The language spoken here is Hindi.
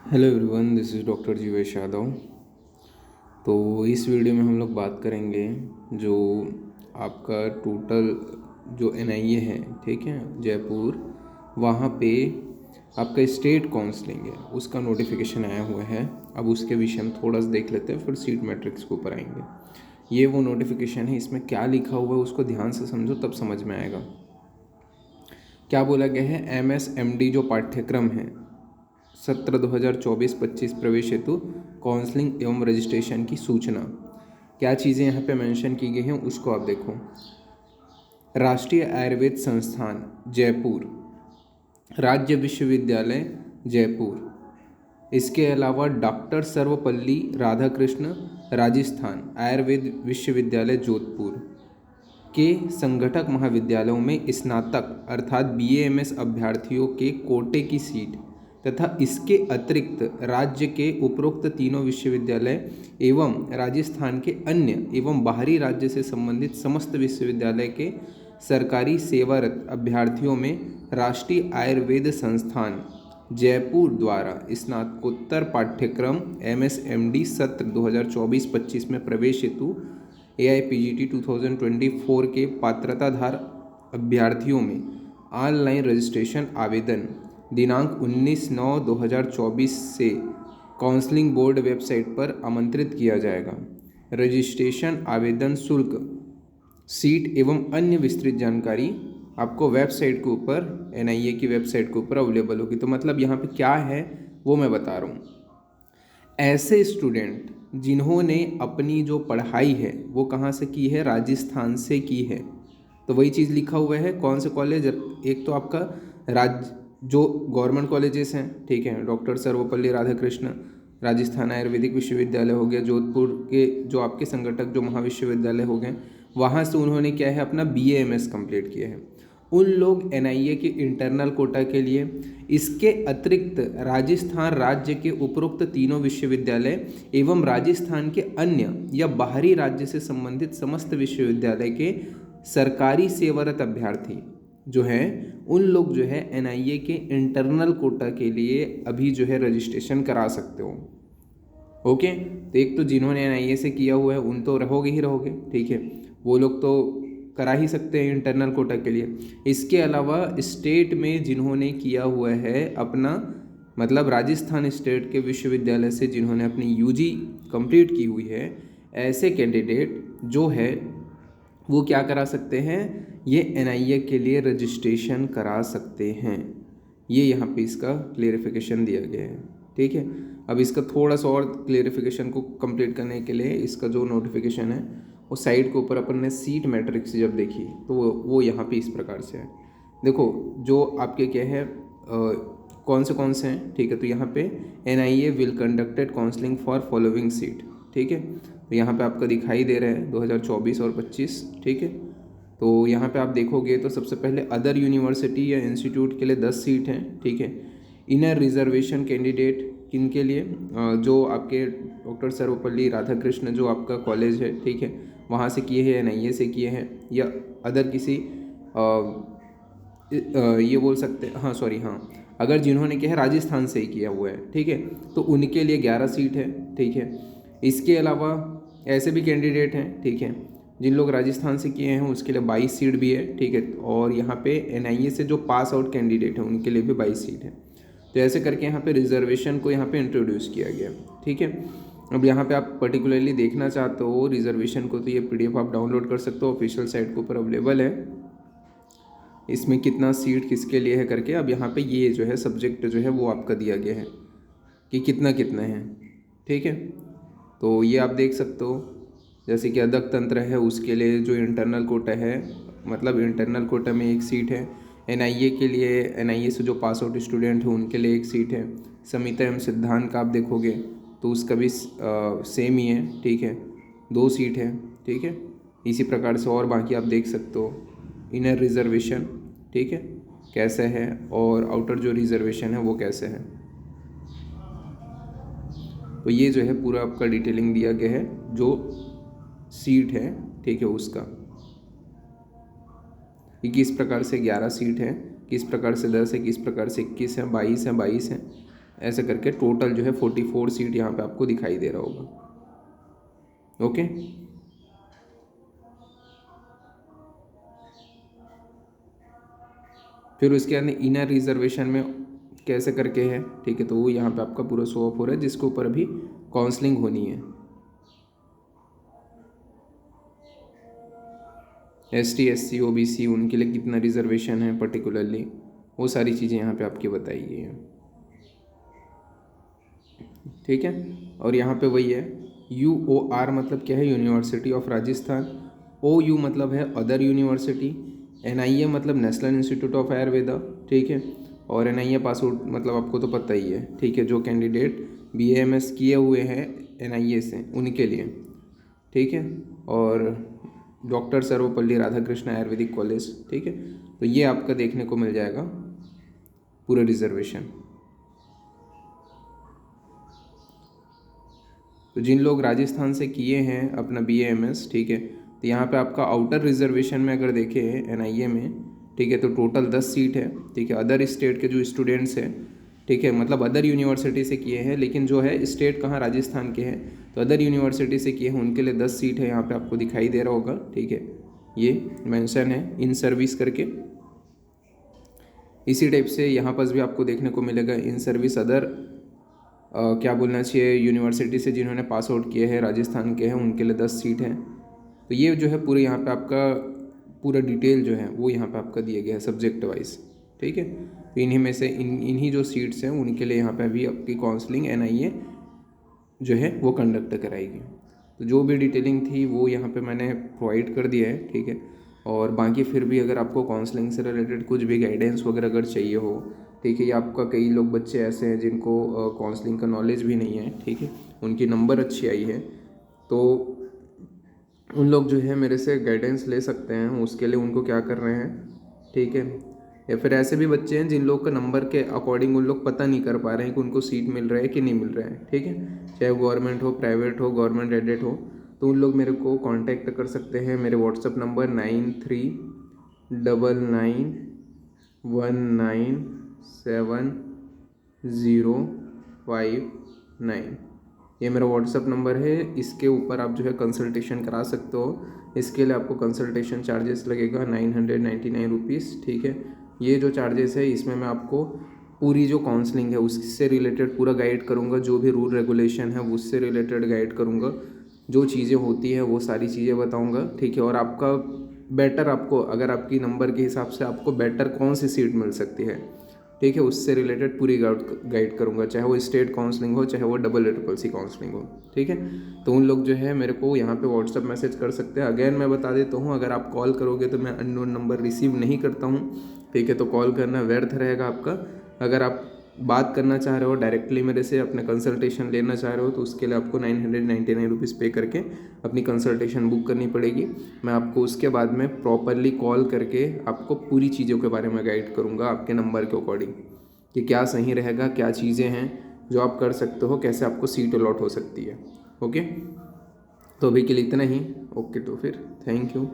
Hello everyone, this is doctor Jeevesh Yadav. तो इस वीडियो में हम लोग बात करेंगे जो आपका टोटल जो एनआईए है, ठीक है, जयपुर, वहाँ पे आपका स्टेट काउंसलिंग है, उसका नोटिफिकेशन आया हुआ है। अब उसके विषय में थोड़ा सा देख लेते हैं, फिर सीट मैट्रिक्स के ऊपर आएंगे। ये वो नोटिफिकेशन है, इसमें क्या लिखा हुआ है उसको ध्यान से समझो, तब समझ में आएगा। क्या बोला गया है, MSMD जो पाठ्यक्रम है, सत्र 2024-25 प्रवेश हेतु काउंसलिंग एवं रजिस्ट्रेशन की सूचना। क्या चीज़ें यहाँ पे मेंशन की गई हैं उसको आप देखो। राष्ट्रीय आयुर्वेद संस्थान जयपुर, राज्य विश्वविद्यालय जयपुर, इसके अलावा डॉक्टर सर्वपल्ली राधाकृष्ण राजस्थान आयुर्वेद विश्वविद्यालय जोधपुर के संगठक महाविद्यालयों में स्नातक अर्थात BA-MS अभ्यर्थियों के कोटे की सीट तथा इसके अतिरिक्त राज्य के उपरोक्त तीनों विश्वविद्यालय एवं राजस्थान के अन्य एवं बाहरी राज्य से संबंधित समस्त विश्वविद्यालय के सरकारी सेवारत अभ्यर्थियों में राष्ट्रीय आयुर्वेद संस्थान जयपुर द्वारा स्नातकोत्तर पाठ्यक्रम MSMD सत्र 2024-25 में प्रवेश हेतु AIPGT 2024 के पात्रताधार अभ्यर्थियों में ऑनलाइन रजिस्ट्रेशन आवेदन दिनांक 19/9/2024 से काउंसलिंग बोर्ड वेबसाइट पर आमंत्रित किया जाएगा। रजिस्ट्रेशन आवेदन शुल्क, सीट एवं अन्य विस्तृत जानकारी आपको वेबसाइट के ऊपर, NIA की वेबसाइट के ऊपर अवेलेबल होगी। तो मतलब यहाँ पे क्या है वो मैं बता रहा हूँ। ऐसे स्टूडेंट जिन्होंने अपनी जो पढ़ाई है वो कहाँ से की है, राजस्थान से की है, तो वही चीज़ लिखा हुआ है। कौन से कॉलेज, एक तो आपका जो गवर्नमेंट कॉलेजेस हैं, ठीक है, डॉक्टर सर्वपल्ली राधाकृष्ण राजस्थान आयुर्वेदिक विश्वविद्यालय हो गया, जोधपुर के जो आपके संगठक जो महाविश्वविद्यालय हो गए, वहाँ से उन्होंने क्या है अपना BA-MS कंप्लीट किया है, उन लोग NIA के इंटरनल कोटा के लिए। इसके अतिरिक्त राजस्थान राज्य के उपरोक्त तीनों विश्वविद्यालय एवं राजस्थान के अन्य या बाहरी राज्य से संबंधित समस्त विश्वविद्यालय के सरकारी सेवारत अभ्यर्थी जो हैं, उन लोग जो है NIA के इंटरनल कोटा के लिए अभी जो है रजिस्ट्रेशन करा सकते हो। ओके, तो एक तो जिन्होंने NIA से किया हुआ है उन तो रहोगे ही रहोगे, ठीक है, वो लोग तो करा ही सकते हैं इंटरनल कोटा के लिए। इसके अलावा स्टेट में जिन्होंने किया हुआ है अपना, मतलब राजस्थान स्टेट के विश्वविद्यालय से जिन्होंने अपनी UG कंप्लीट की हुई है, ऐसे कैंडिडेट जो है वो क्या करा सकते हैं, ये NIA के लिए रजिस्ट्रेशन करा सकते हैं। ये यहाँ पे इसका क्लेरिफिकेशन दिया गया है, ठीक है। अब इसका थोड़ा सा और क्लेरिफिकेशन को कंप्लीट करने के लिए इसका जो नोटिफिकेशन है वो साइड के ऊपर अपन ने सीट मैट्रिक्स जब देखी तो वो यहाँ पे इस प्रकार से है। देखो जो आपके क्या है कौन से हैं, ठीक है, तो यहाँ पे NIA will conducted counselling for following seat, ठीक है, तो यहाँ पे आपका दिखाई दे रहा है 2024 और 25, ठीक है। तो यहाँ पे आप देखोगे तो सबसे पहले अदर यूनिवर्सिटी या इंस्टीट्यूट के लिए 10 सीट हैं, ठीक है। इनर रिजर्वेशन कैंडिडेट किन के लिए, जो आपके डॉक्टर सर्वपल्ली राधाकृष्ण जो आपका कॉलेज है, ठीक है, वहाँ से किए हैं, NIA से किए हैं, या अदर किसी ये बोल सकते हैं, हाँ सॉरी, हाँ, अगर जिन्होंने क्या है राजस्थान से ही किया हुआ है, ठीक है, तो उनके लिए 11 सीट है, ठीक है। इसके अलावा ऐसे भी कैंडिडेट हैं, ठीक है, जिन लोग राजस्थान से किए हैं उसके लिए 22 सीट भी है, ठीक है। और यहाँ पे NIA से जो पास आउट कैंडिडेट हैं उनके लिए भी 22 सीट है। तो ऐसे करके यहाँ पे रिजर्वेशन को यहाँ पे इंट्रोड्यूस किया गया, ठीक है। अब यहाँ पे आप पर्टिकुलरली देखना चाहते हो रिजर्वेशन को, तो ये PDF आप डाउनलोड कर सकते हो, ऑफिशियल साइट के ऊपर अवेलेबल है, इसमें कितना सीट किसके लिए है करके। अब यहाँ पे ये जो है सब्जेक्ट जो है वो आपका दिया गया है कि कितना कितना है, ठीक है। तो ये आप देख सकते हो, जैसे कि अदक तंत्र है उसके लिए जो इंटरनल कोटा है, मतलब इंटरनल कोटा में 1 सीट है। NIA के लिए, NIA से जो पास आउट स्टूडेंट हैं उनके लिए 1 सीट है। संहिता एवं सिद्धांत का आप देखोगे तो उसका भी सेम ही है, ठीक है, 2 सीट है, ठीक है। इसी प्रकार से और बाकी आप देख सकते हो। इनर रिजर्वेशन, ठीक है, कैसे है, और आउटर जो रिजर्वेशन है वो कैसे है। तो ये जो है पूरा आपका डिटेलिंग दिया गया है जो सीट है, ठीक है, उसका कि किस प्रकार से 11 सीट है, किस प्रकार से 10 है, किस प्रकार से 21 है, 22 है, 22 है, ऐसे करके टोटल जो है 44 सीट यहाँ पे आपको दिखाई दे रहा होगा। ओके, फिर उसके अंदर इनर रिजर्वेशन में कैसे करके है, ठीक है, तो वो यहाँ पे आपका पूरा शो ऑफ हो रहा है, जिसके ऊपर अभी काउंसलिंग होनी है। ST SC OBC उनके लिए कितना रिजर्वेशन है पर्टिकुलरली, वो सारी चीज़ें यहाँ पे आपकी बताई गई हैं, ठीक है। और यहाँ पे वही है, UOR मतलब क्या है, यूनिवर्सिटी ऑफ राजस्थान, OU मतलब है अदर यूनिवर्सिटी, NIA मतलब नेशनल इंस्टीट्यूट ऑफ आयुर्वेदा, ठीक है। और NIA पास आउट मतलब आपको तो पता ही है, ठीक है, जो कैंडिडेट BAMS किए हुए हैं NIA से उनके लिए, ठीक है। और डॉक्टर सर्वपल्ली राधाकृष्ण आयुर्वेदिक कॉलेज, ठीक है। तो ये आपका देखने को मिल जाएगा पूरा रिजर्वेशन। तो जिन लोग राजस्थान से किए हैं अपना BAMS, ठीक है, तो यहाँ पे आपका आउटर रिजर्वेशन में अगर देखें NIA में, ठीक है, तो टोटल 10 सीट है, ठीक है। अदर स्टेट के जो स्टूडेंट्स हैं, ठीक है, मतलब अदर यूनिवर्सिटी से किए हैं, लेकिन जो है स्टेट कहाँ, राजस्थान के हैं, तो अदर यूनिवर्सिटी से किए हैं उनके लिए 10 सीट है, यहाँ पे आपको दिखाई दे रहा होगा, ठीक है, ये मेंशन है इन सर्विस करके। इसी टाइप से यहाँ पर भी आपको देखने को मिलेगा इन सर्विस अदर क्या बोलना चाहिए, यूनिवर्सिटी से जिन्होंने पास आउट किए हैं राजस्थान के हैं उनके लिए 10 सीट हैं। तो ये जो है पूरे यहाँ पे आपका पूरा डिटेल जो है वो यहाँ पे आपका दिया गया है सब्जेक्ट वाइज, ठीक है। तो इन्हीं में से इन्हीं जो सीट्स हैं उनके लिए यहाँ पे अभी आपकी काउंसलिंग NIA जो है वो कंडक्ट कराएगी। तो जो भी डिटेलिंग थी वो यहाँ पे मैंने प्रोवाइड कर दिया है, ठीक है। और बाकी फिर भी अगर आपको काउंसलिंग से रिलेटेड कुछ भी गाइडेंस वगैरह अगर चाहिए हो, ठीक है, या आपका कई लोग बच्चे ऐसे हैं जिनको काउंसलिंग का नॉलेज भी नहीं है, ठीक है, उनकी नंबर अच्छी आई है, तो उन लोग जो है मेरे से गाइडेंस ले सकते हैं। उसके लिए उनको क्या कर रहे हैं, ठीक है, या फिर ऐसे भी बच्चे हैं जिन लोग का नंबर के अकॉर्डिंग उन लोग पता नहीं कर पा रहे हैं कि उनको सीट मिल रहा है कि नहीं मिल रहा है, ठीक है, चाहे गवर्नमेंट हो, प्राइवेट हो, गवर्नमेंट एडेड हो, तो उन लोग मेरे को कांटेक्ट कर सकते हैं। मेरे व्हाट्सअप नंबर 9399197059, ये मेरा व्हाट्सअप नंबर है। इसके ऊपर आप जो है कंसल्टेशन करा सकते हो। इसके लिए आपको कंसल्टेशन चार्जेस लगेगा 999 रुपीज़, ठीक है। ये जो चार्जेस है इसमें मैं आपको पूरी जो काउंसलिंग है उससे रिलेटेड पूरा गाइड करूँगा, जो भी रूल रेगुलेशन है उससे रिलेटेड गाइड करूँगा, जो चीज़ें होती है वो सारी चीज़ें बताऊँगा, ठीक है। और आपका बेटर, आपको अगर आपकी नंबर के हिसाब से आपको बेटर कौन सी सीट मिल सकती है, ठीक है, उससे रिलेटेड पूरी गाइड करूँगा, चाहे वो स्टेट काउंसलिंग हो, चाहे वो SSC काउंसलिंग हो, ठीक है। तो उन लोग जो है मेरे को यहाँ पे व्हाट्सअप मैसेज कर सकते हैं। अगेन मैं बता देता हूँ, अगर आप कॉल करोगे तो मैं अननोन नंबर रिसीव नहीं करता हूँ, ठीक है, तो कॉल करना व्यर्थ रहेगा आपका। अगर आप बात करना चाह रहे हो डायरेक्टली मेरे से, अपने कंसल्टेशन लेना चाह रहे हो, तो उसके लिए आपको 999 रुपीज़ पे करके अपनी कंसल्टेशन बुक करनी पड़ेगी। मैं आपको उसके बाद में प्रॉपरली कॉल करके आपको पूरी चीज़ों के बारे में गाइड करूँगा आपके नंबर के अकॉर्डिंग, कि क्या सही रहेगा, क्या चीज़ें हैं जो आप कर सकते हो, कैसे आपको सीट अलॉट हो सकती है। ओके, तो अभी के लिए इतना ही। ओके, तो फिर थैंक यू।